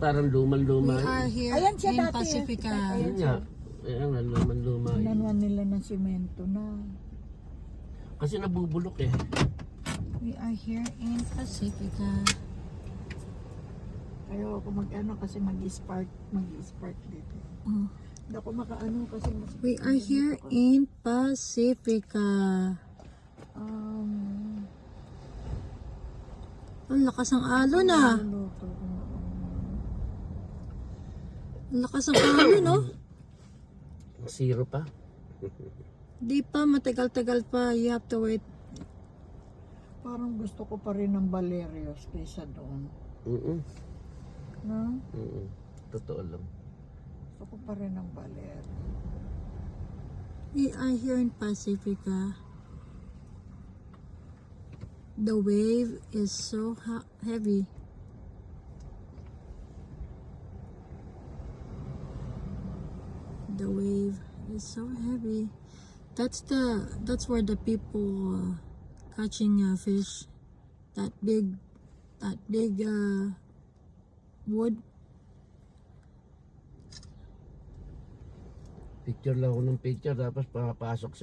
Parang luman-luma. We are here Ayan siya in dati. Pacifica. Yun nga. Ayan nga, luman-luma. Nanuan nila ng simento na. Kasi nabubulok eh. We are here in Pacifica. Ayaw ako mag-ano kasi mag-spark dito. Oh. Hindi ako makaano kasi mas... We are here in Pacifica. Ang lakas ng alon ah. Luto. Ang lakas ng alon no? Zero pa. Di pa, matagal-tagal pa. You have to wait. Parang gusto ko pa rin ng Valerios kaysa doon. No? Totoo lang. Gusto ko pa rin ng Valerios. We are here in Pacifica. The wave is so heavy. The wave is so heavy. That's where the people catching fish. That big wood. Picture lang ako ng picture tapos papasok